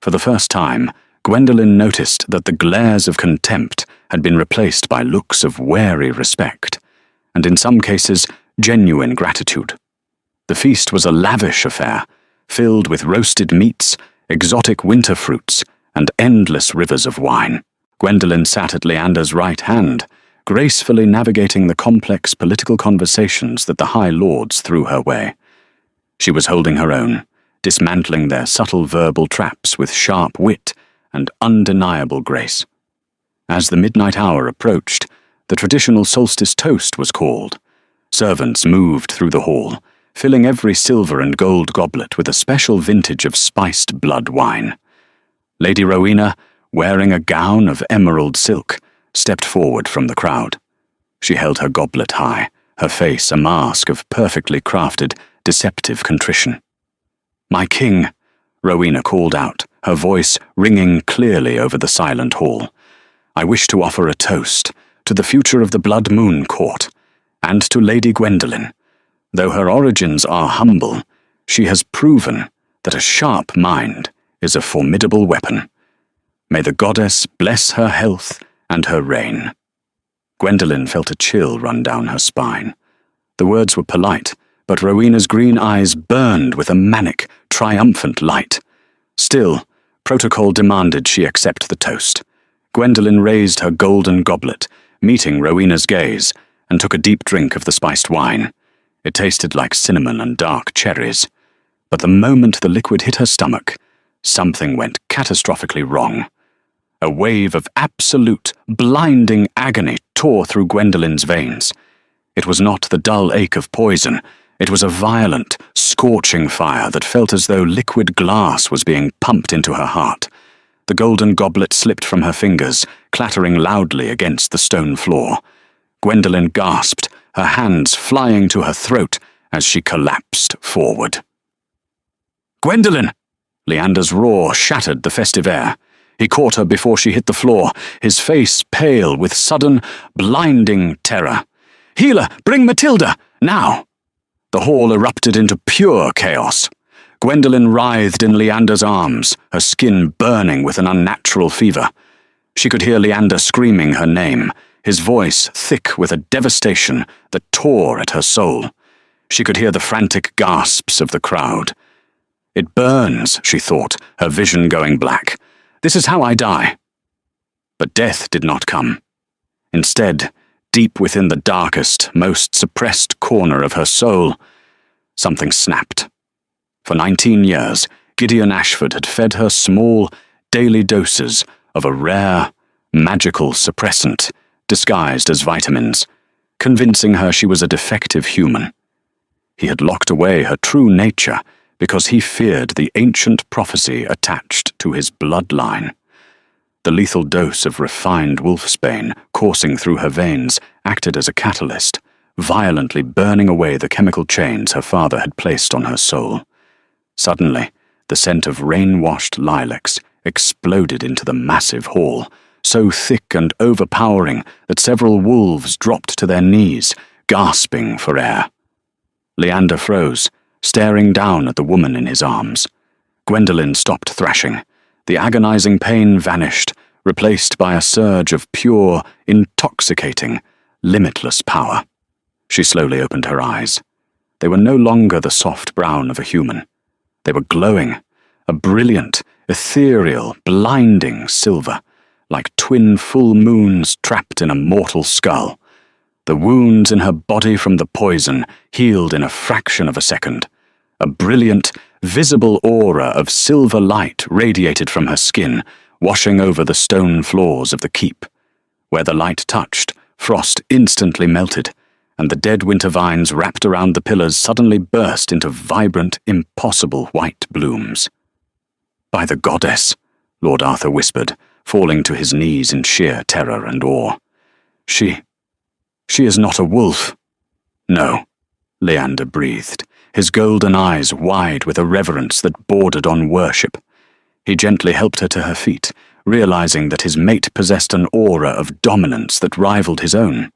For the first time, Gwendolen noticed that the glares of contempt had been replaced by looks of wary respect, and in some cases, genuine gratitude. The feast was a lavish affair, filled with roasted meats, exotic winter fruits, and endless rivers of wine. Gwendolen sat at Leander's right hand, gracefully navigating the complex political conversations that the High Lords threw her way. She was holding her own, dismantling their subtle verbal traps with sharp wit and undeniable grace. As the midnight hour approached, the traditional solstice toast was called. Servants moved through the hall, filling every silver and gold goblet with a special vintage of spiced blood wine. Lady Rowena, wearing a gown of emerald silk, stepped forward from the crowd. She held her goblet high, her face a mask of perfectly crafted, deceptive contrition. "My king," Rowena called out, her voice ringing clearly over the silent hall. "I wish to offer a toast to the future of the Blood Moon Court, and to Lady Gwendolen. Though her origins are humble, she has proven that a sharp mind is a formidable weapon. May the goddess bless her health and her reign." Gwendolen felt a chill run down her spine. The words were polite, but Rowena's green eyes burned with a manic, triumphant light. Still, protocol demanded she accept the toast. Gwendolen raised her golden goblet, meeting Rowena's gaze, and took a deep drink of the spiced wine. It tasted like cinnamon and dark cherries. But the moment the liquid hit her stomach, something went catastrophically wrong. A wave of absolute, blinding agony tore through Gwendolen's veins. It was not the dull ache of poison. It was a violent, scorching fire that felt as though liquid glass was being pumped into her heart. The golden goblet slipped from her fingers, clattering loudly against the stone floor. Gwendolen gasped, her hands flying to her throat as she collapsed forward. "Gwendolen!" Leander's roar shattered the festive air. He caught her before she hit the floor, his face pale with sudden, blinding terror. "Healer, bring Matilda, now!" The hall erupted into pure chaos. Gwendolen writhed in Leander's arms, her skin burning with an unnatural fever. She could hear Leander screaming her name, his voice thick with a devastation that tore at her soul. She could hear the frantic gasps of the crowd. "It burns," she thought, her vision going black. "This is how I die." But death did not come. Instead, deep within the darkest, most suppressed corner of her soul, something snapped. For 19 years, Gideon Ashford had fed her small, daily doses of a rare, magical suppressant disguised as vitamins, convincing her she was a defective human. He had locked away her true nature because he feared the ancient prophecy attached to his bloodline. The lethal dose of refined wolfsbane coursing through her veins acted as a catalyst, violently burning away the chemical chains her father had placed on her soul. Suddenly, the scent of rain-washed lilacs exploded into the massive hall, so thick and overpowering that several wolves dropped to their knees, gasping for air. Leander froze, staring down at the woman in his arms. Gwendolen stopped thrashing. The agonizing pain vanished, replaced by a surge of pure, intoxicating, limitless power. She slowly opened her eyes. They were no longer the soft brown of a human. They were glowing, a brilliant, ethereal, blinding silver, like twin full moons trapped in a mortal skull. The wounds in her body from the poison healed in a fraction of a second. A brilliant, visible aura of silver light radiated from her skin, washing over the stone floors of the keep. Where the light touched, frost instantly melted, and the dead winter vines wrapped around the pillars suddenly burst into vibrant, impossible white blooms. "By the goddess," Lord Arthur whispered, falling to his knees in sheer terror and awe. She is not a wolf." "No," Leander breathed, his golden eyes wide with a reverence that bordered on worship. He gently helped her to her feet, realizing that his mate possessed an aura of dominance that rivaled his own.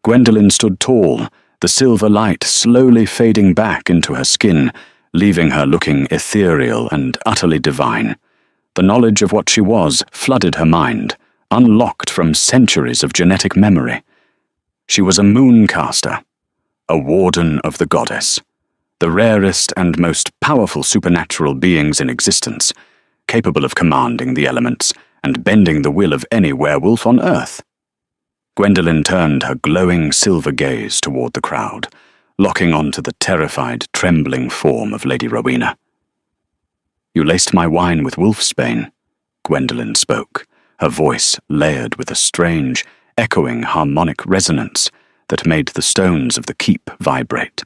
Gwendolen stood tall, the silver light slowly fading back into her skin, leaving her looking ethereal and utterly divine. The knowledge of what she was flooded her mind, unlocked from centuries of genetic memory. She was a mooncaster, a warden of the goddess, the rarest and most powerful supernatural beings in existence, capable of commanding the elements and bending the will of any werewolf on Earth. Gwendolen turned her glowing silver gaze toward the crowd, locking onto the terrified, trembling form of Lady Rowena. "You laced my wine with wolfsbane," Gwendolen spoke, her voice layered with a strange, echoing harmonic resonance that made the stones of the keep vibrate.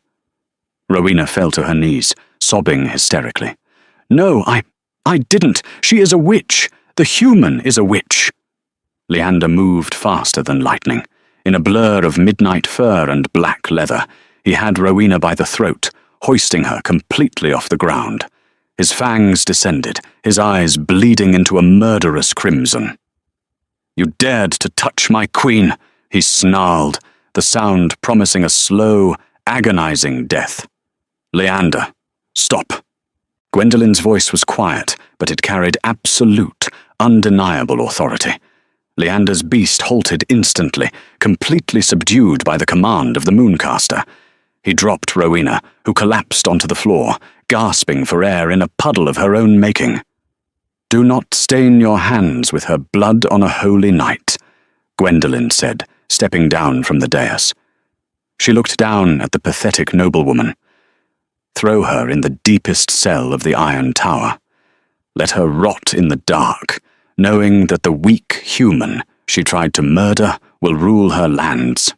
Rowena fell to her knees, sobbing hysterically. "No, I didn't. She is a witch. The human is a witch." Leander moved faster than lightning. In a blur of midnight fur and black leather, he had Rowena by the throat, hoisting her completely off the ground. His fangs descended, his eyes bleeding into a murderous crimson. "You dared to touch my queen," he snarled, the sound promising a slow, agonizing death. "Leander, stop." Gwendolen's voice was quiet, but it carried absolute, undeniable authority. Leander's beast halted instantly, completely subdued by the command of the Mooncaster. He dropped Rowena, who collapsed onto the floor, gasping for air in a puddle of her own making. "Do not stain your hands with her blood on a holy night," Gwendolen said, stepping down from the dais. She looked down at the pathetic noblewoman. "Throw her in the deepest cell of the Iron Tower. Let her rot in the dark, knowing that the weak human she tried to murder will rule her lands."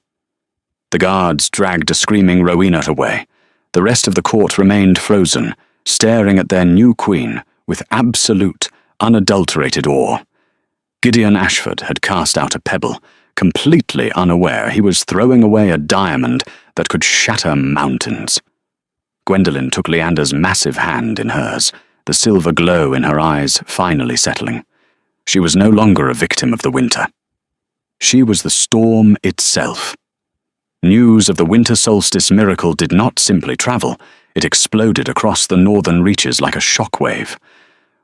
The guards dragged a screaming Rowena away. The rest of the court remained frozen, staring at their new queen with absolute, unadulterated awe. Gideon Ashford had cast out a pebble, completely unaware he was throwing away a diamond that could shatter mountains. Gwendolen took Leander's massive hand in hers, the silver glow in her eyes finally settling. She was no longer a victim of the winter. She was the storm itself. News of the winter solstice miracle did not simply travel, it exploded across the northern reaches like a shockwave.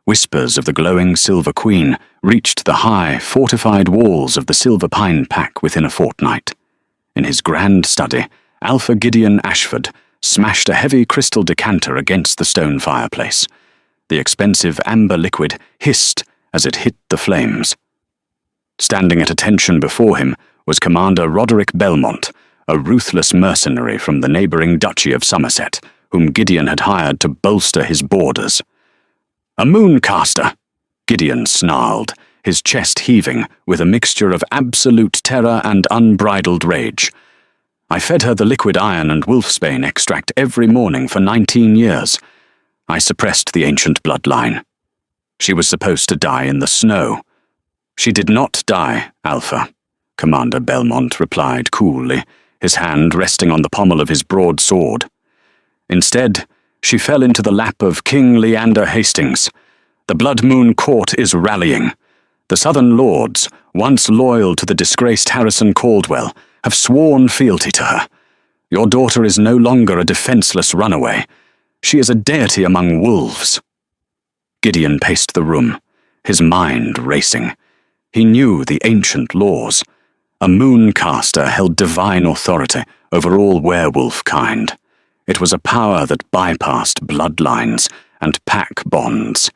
Whispers of the glowing Silver Queen reached the high, fortified walls of the Silver Pine Pack within a fortnight. In his grand study, Alpha Gideon Ashford smashed a heavy crystal decanter against the stone fireplace. The expensive amber liquid hissed as it hit the flames. Standing at attention before him was Commander Roderick Belmont, a ruthless mercenary from the neighbouring Duchy of Somerset, whom Gideon had hired to bolster his borders. "A Mooncaster!" Gideon snarled, his chest heaving with a mixture of absolute terror and unbridled rage. "I fed her the liquid iron and wolfsbane extract every morning for 19 years. I suppressed the ancient bloodline. She was supposed to die in the snow." "She did not die, Alpha," Commander Belmont replied coolly, his hand resting on the pommel of his broadsword. "Instead, she fell into the lap of King Leander Hastings. The Blood Moon Court is rallying. The Southern Lords, once loyal to the disgraced Harrison Caldwell, have sworn fealty to her. Your daughter is no longer a defenseless runaway. She is a deity among wolves." Gideon paced the room, his mind racing. He knew the ancient laws. A Mooncaster held divine authority over all werewolf kind. It was a power that bypassed bloodlines and pack bonds.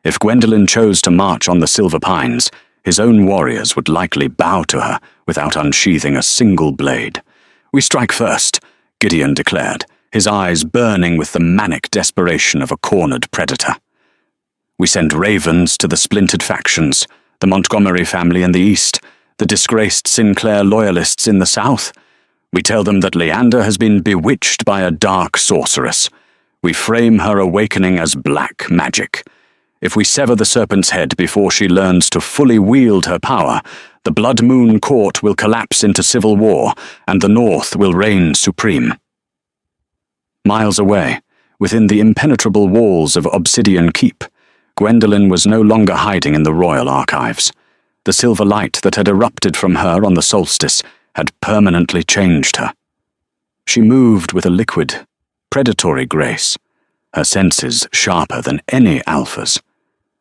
If Gwendolen chose to march on the Silver Pines, his own warriors would likely bow to her without unsheathing a single blade. "We strike first," Gideon declared, his eyes burning with the manic desperation of a cornered predator. "We send ravens to the splintered factions, the Montgomery family in the east, the disgraced Sinclair loyalists in the south. We tell them that Leander has been bewitched by a dark sorceress. We frame her awakening as black magic. If we sever the serpent's head before she learns to fully wield her power, the Blood Moon Court will collapse into civil war, and the North will reign supreme." Miles away, within the impenetrable walls of Obsidian Keep, Gwendolen was no longer hiding in the royal archives. The silver light that had erupted from her on the solstice had permanently changed her. She moved with a liquid, predatory grace, her senses sharper than any Alpha's.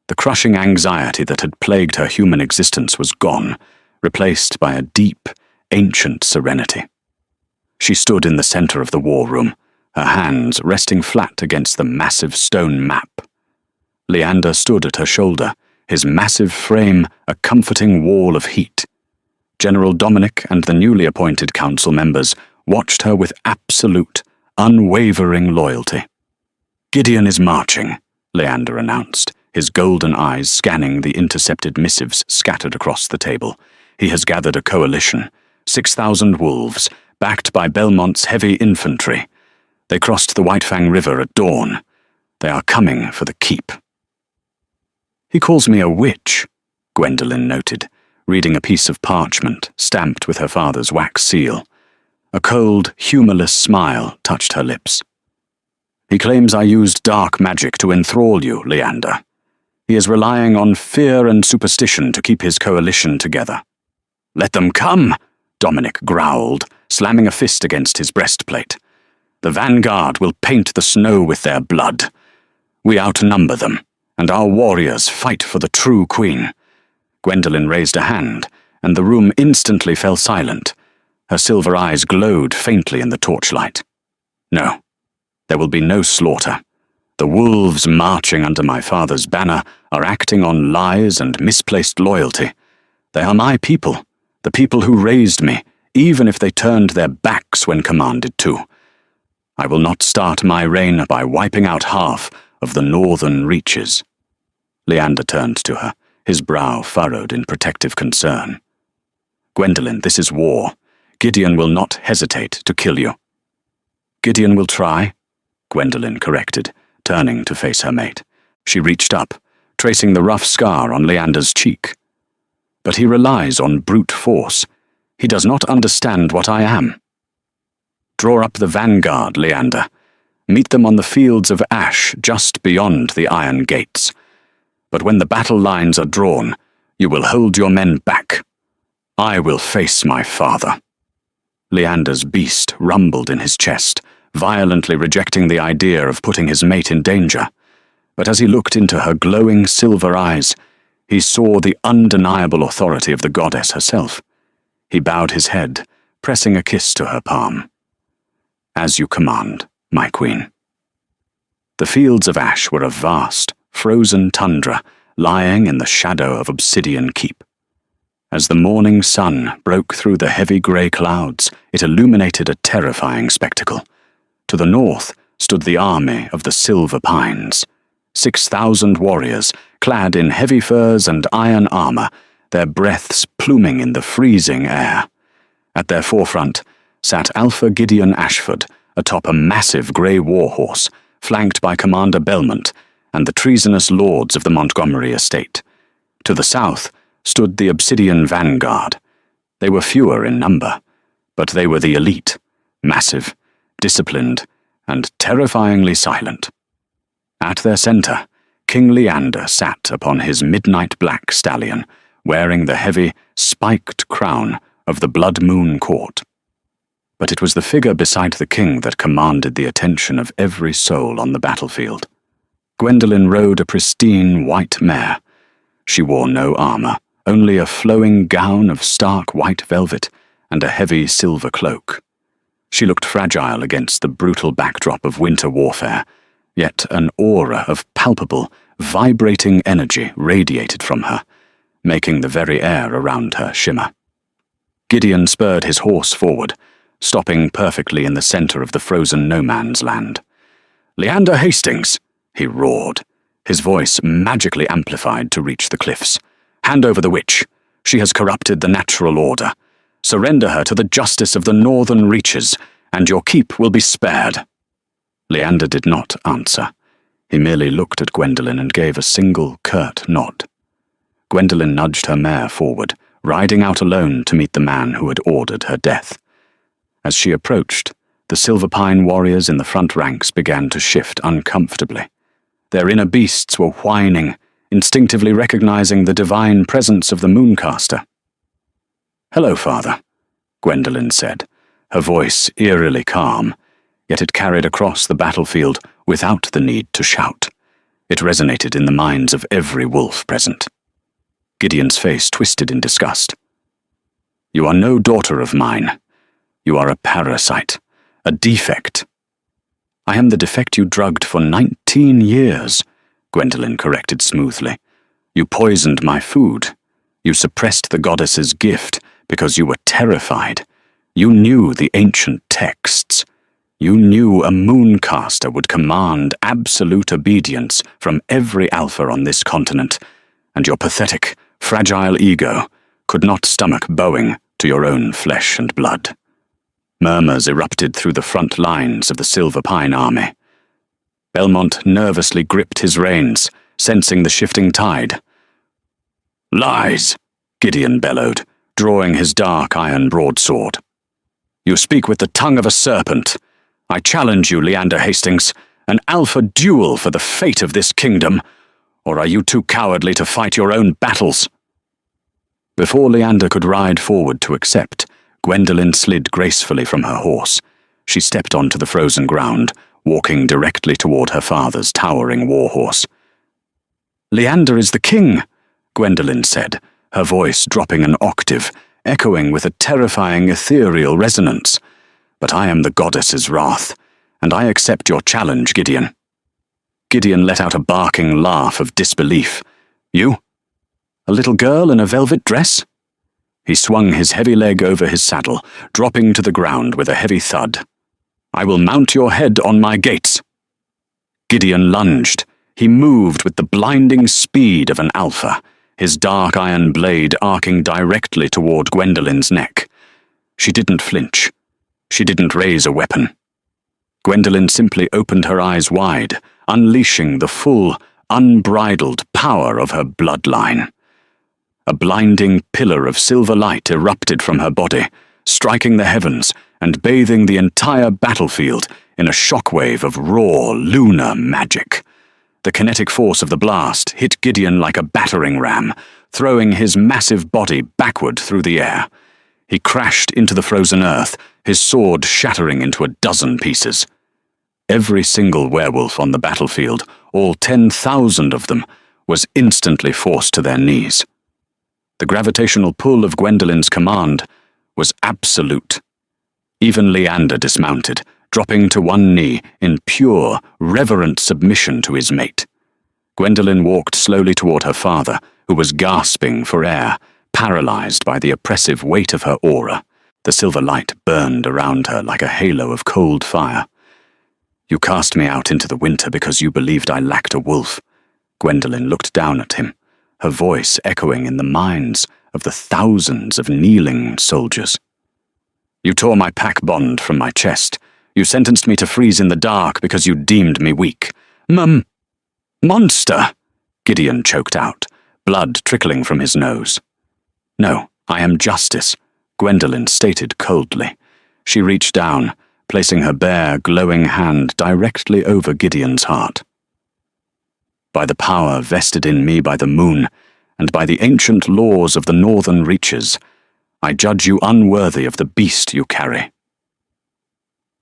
The crushing anxiety that had plagued her human existence was gone, replaced by a deep, ancient serenity. She stood in the center of the war room, her hands resting flat against the massive stone map. Leander stood at her shoulder, his massive frame a comforting wall of heat. General Dominic and the newly appointed council members watched her with absolute, unwavering loyalty. "Gideon is marching," Leander announced, his golden eyes scanning the intercepted missives scattered across the table. "He has gathered a coalition, 6,000 wolves, backed by Belmont's heavy infantry. They crossed the Whitefang River at dawn. They are coming for the keep." "He calls me a witch," Gwendolen noted, reading a piece of parchment stamped with her father's wax seal. A cold, humourless smile touched her lips. "He claims I used dark magic to enthrall you, Leander. He is relying on fear and superstition to keep his coalition together." "Let them come," Dominic growled, slamming a fist against his breastplate. "The vanguard will paint the snow with their blood. We outnumber them, and our warriors fight for the true queen." Gwendolen raised a hand, and the room instantly fell silent. Her silver eyes glowed faintly in the torchlight. "No, there will be no slaughter. The wolves marching under my father's banner are acting on lies and misplaced loyalty. They are my people, the people who raised me, even if they turned their backs when commanded to. I will not start my reign by wiping out half of the northern reaches." Leander turned to her, his brow furrowed in protective concern. "Gwendolen, this is war. Gideon will not hesitate to kill you." "Gideon will try," Gwendolen corrected, turning to face her mate. She reached up, tracing the rough scar on Leander's cheek. "But he relies on brute force. He does not understand what I am." "Draw up the vanguard, Leander. Meet them on the fields of ash just beyond the iron gates. But when the battle lines are drawn, you will hold your men back. I will face my father." Leander's beast rumbled in his chest, violently rejecting the idea of putting his mate in danger. But as he looked into her glowing silver eyes, he saw the undeniable authority of the goddess herself. He bowed his head, pressing a kiss to her palm. "As you command, my queen." The fields of ash were a vast, frozen tundra lying in the shadow of Obsidian Keep. As the morning sun broke through the heavy grey clouds, it illuminated a terrifying spectacle. To the north stood the army of the Silver Pines, 6,000 warriors, clad in heavy furs and iron armour, their breaths pluming in the freezing air. At their forefront sat Alpha Gideon Ashford atop a massive grey warhorse, flanked by Commander Belmont and the treasonous lords of the Montgomery estate. To the south stood the Obsidian vanguard. They were fewer in number, but they were the elite, massive, disciplined, and terrifyingly silent. At their centre, King Leander sat upon his midnight black stallion, wearing the heavy, spiked crown of the Blood Moon Court. But it was the figure beside the king that commanded the attention of every soul on the battlefield. Gwendolen rode a pristine white mare. She wore no armour, only a flowing gown of stark white velvet and a heavy silver cloak. She looked fragile against the brutal backdrop of winter warfare, yet an aura of palpable, vibrating energy radiated from her, making the very air around her shimmer. Gideon spurred his horse forward, stopping perfectly in the centre of the frozen no-man's land. "Leander Hastings!" he roared, his voice magically amplified to reach the cliffs. "Hand over the witch. She has corrupted the natural order. Surrender her to the justice of the northern reaches, and your keep will be spared." Leander did not answer. He merely looked at Gwendolen and gave a single curt nod. Gwendolen nudged her mare forward, riding out alone to meet the man who had ordered her death. As she approached, the Silver Pine warriors in the front ranks began to shift uncomfortably. Their inner beasts were whining, instinctively recognizing the divine presence of the Mooncaster. "Hello, father," Gwendolen said, her voice eerily calm, yet it carried across the battlefield without the need to shout. It resonated in the minds of every wolf present. Gideon's face twisted in disgust. "You are no daughter of mine. You are a parasite, a defect." "I am the defect you drugged for 19 years, Gwendolen corrected smoothly. You poisoned my food. You suppressed the goddess's gift because you were terrified. You knew the ancient texts. You knew a mooncaster would command absolute obedience from every alpha on this continent, and your pathetic, fragile ego could not stomach bowing to your own flesh and blood. Murmurs erupted through the front lines of the Silver Pine army. Belmont nervously gripped his reins, sensing the shifting tide. "Lies!" Gideon bellowed, drawing his dark iron broadsword. "You speak with the tongue of a serpent. I challenge you, Leander Hastings, an alpha duel for the fate of this kingdom, or are you too cowardly to fight your own battles?" Before Leander could ride forward to accept, Gwendolen slid gracefully from her horse. She stepped onto the frozen ground, walking directly toward her father's towering warhorse. "Leander is the king," Gwendolen said, her voice dropping an octave, echoing with a terrifying ethereal resonance. "But I am the goddess's wrath, and I accept your challenge, Gideon." Gideon let out a barking laugh of disbelief. "You? A little girl in a velvet dress?" He swung his heavy leg over his saddle, dropping to the ground with a heavy thud. "I will mount your head on my gates." Gideon lunged. He moved with the blinding speed of an alpha, his dark iron blade arcing directly toward Gwendolen's neck. She didn't flinch. She didn't raise a weapon. Gwendolen simply opened her eyes wide, unleashing the full, unbridled power of her bloodline. A blinding pillar of silver light erupted from her body, striking the heavens and bathing the entire battlefield in a shockwave of raw, lunar magic. The kinetic force of the blast hit Gideon like a battering ram, throwing his massive body backward through the air. He crashed into the frozen earth, his sword shattering into a dozen pieces. Every single werewolf on the battlefield, all 10,000 of them, was instantly forced to their knees. The gravitational pull of Gwendolen's command was absolute. Even Leander dismounted, dropping to one knee in pure, reverent submission to his mate. Gwendolen walked slowly toward her father, who was gasping for air, paralyzed by the oppressive weight of her aura. The silver light burned around her like a halo of cold fire. "You cast me out into the winter because you believed I lacked a wolf." Gwendolen looked down at him, her voice echoing in the minds of the thousands of kneeling soldiers. "You tore my pack bond from my chest. You sentenced me to freeze in the dark because you deemed me weak. Monster!" Gideon choked out, blood trickling from his nose. "No, I am justice," Gwendolen stated coldly. She reached down, placing her bare, glowing hand directly over Gideon's heart. "By the power vested in me by the moon, and by the ancient laws of the northern reaches, I judge you unworthy of the beast you carry."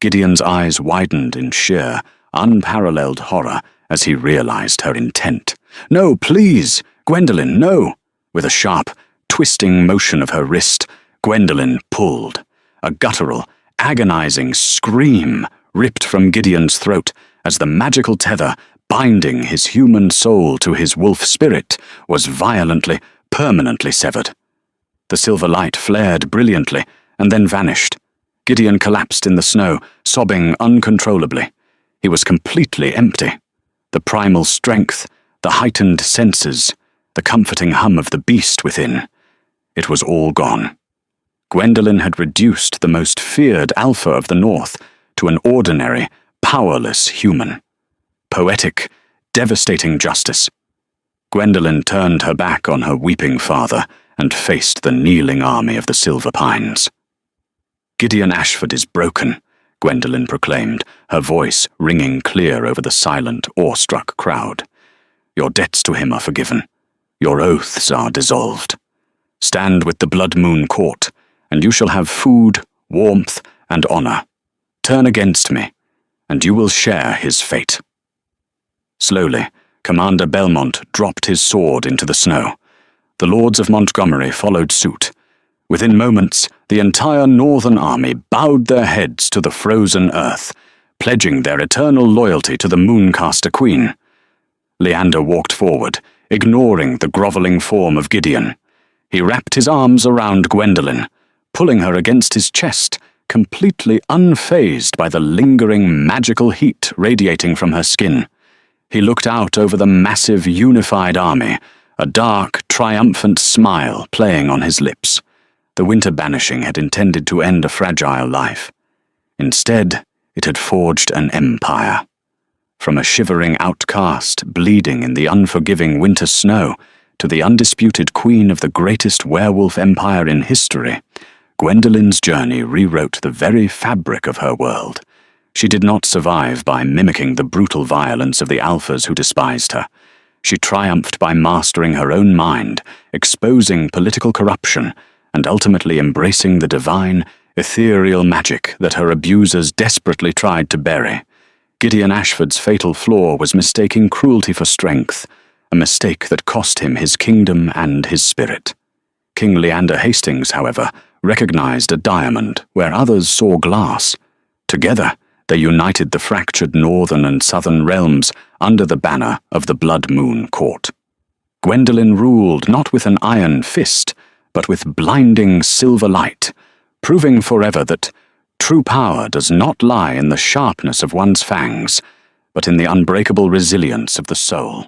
Gideon's eyes widened in sheer, unparalleled horror as he realized her intent. "No, please! Gwendolen, no!" With a sharp, twisting motion of her wrist, Gwendolen pulled. A guttural, agonizing scream ripped from Gideon's throat as the magical tether binding his human soul to his wolf spirit was violently, permanently severed. The silver light flared brilliantly and then vanished. Gideon collapsed in the snow, sobbing uncontrollably. He was completely empty. The primal strength, the heightened senses, the comforting hum of the beast within. It was all gone. Gwendolen had reduced the most feared alpha of the North to an ordinary, powerless human. Poetic, devastating justice. Gwendolen turned her back on her weeping father and faced the kneeling army of the Silver Pines. "Gideon Ashford is broken," Gwendolen proclaimed, her voice ringing clear over the silent, awestruck crowd. "Your debts to him are forgiven. Your oaths are dissolved. Stand with the Blood Moon Court, and you shall have food, warmth, and honor. Turn against me, and you will share his fate." Slowly, Commander Belmont dropped his sword into the snow. The lords of Montgomery followed suit. Within moments, the entire northern army bowed their heads to the frozen earth, pledging their eternal loyalty to the Mooncaster Queen. Leander walked forward, ignoring the grovelling form of Gideon. He wrapped his arms around Gwendolen, pulling her against his chest, completely unfazed by the lingering magical heat radiating from her skin. He looked out over the massive, unified army, a dark, triumphant smile playing on his lips. The winter banishing had intended to end a fragile life. Instead, it had forged an empire. From a shivering outcast, bleeding in the unforgiving winter snow, to the undisputed queen of the greatest werewolf empire in history, Gwendolen's journey rewrote the very fabric of her world. She did not survive by mimicking the brutal violence of the alphas who despised her. She triumphed by mastering her own mind, exposing political corruption, and ultimately embracing the divine, ethereal magic that her abusers desperately tried to bury. Gideon Ashford's fatal flaw was mistaking cruelty for strength, a mistake that cost him his kingdom and his spirit. King Leander Hastings, however, recognized a diamond where others saw glass. Together, they united the fractured northern and southern realms under the banner of the Blood Moon Court. Gwendolen ruled not with an iron fist, but with blinding silver light, proving forever that true power does not lie in the sharpness of one's fangs, but in the unbreakable resilience of the soul.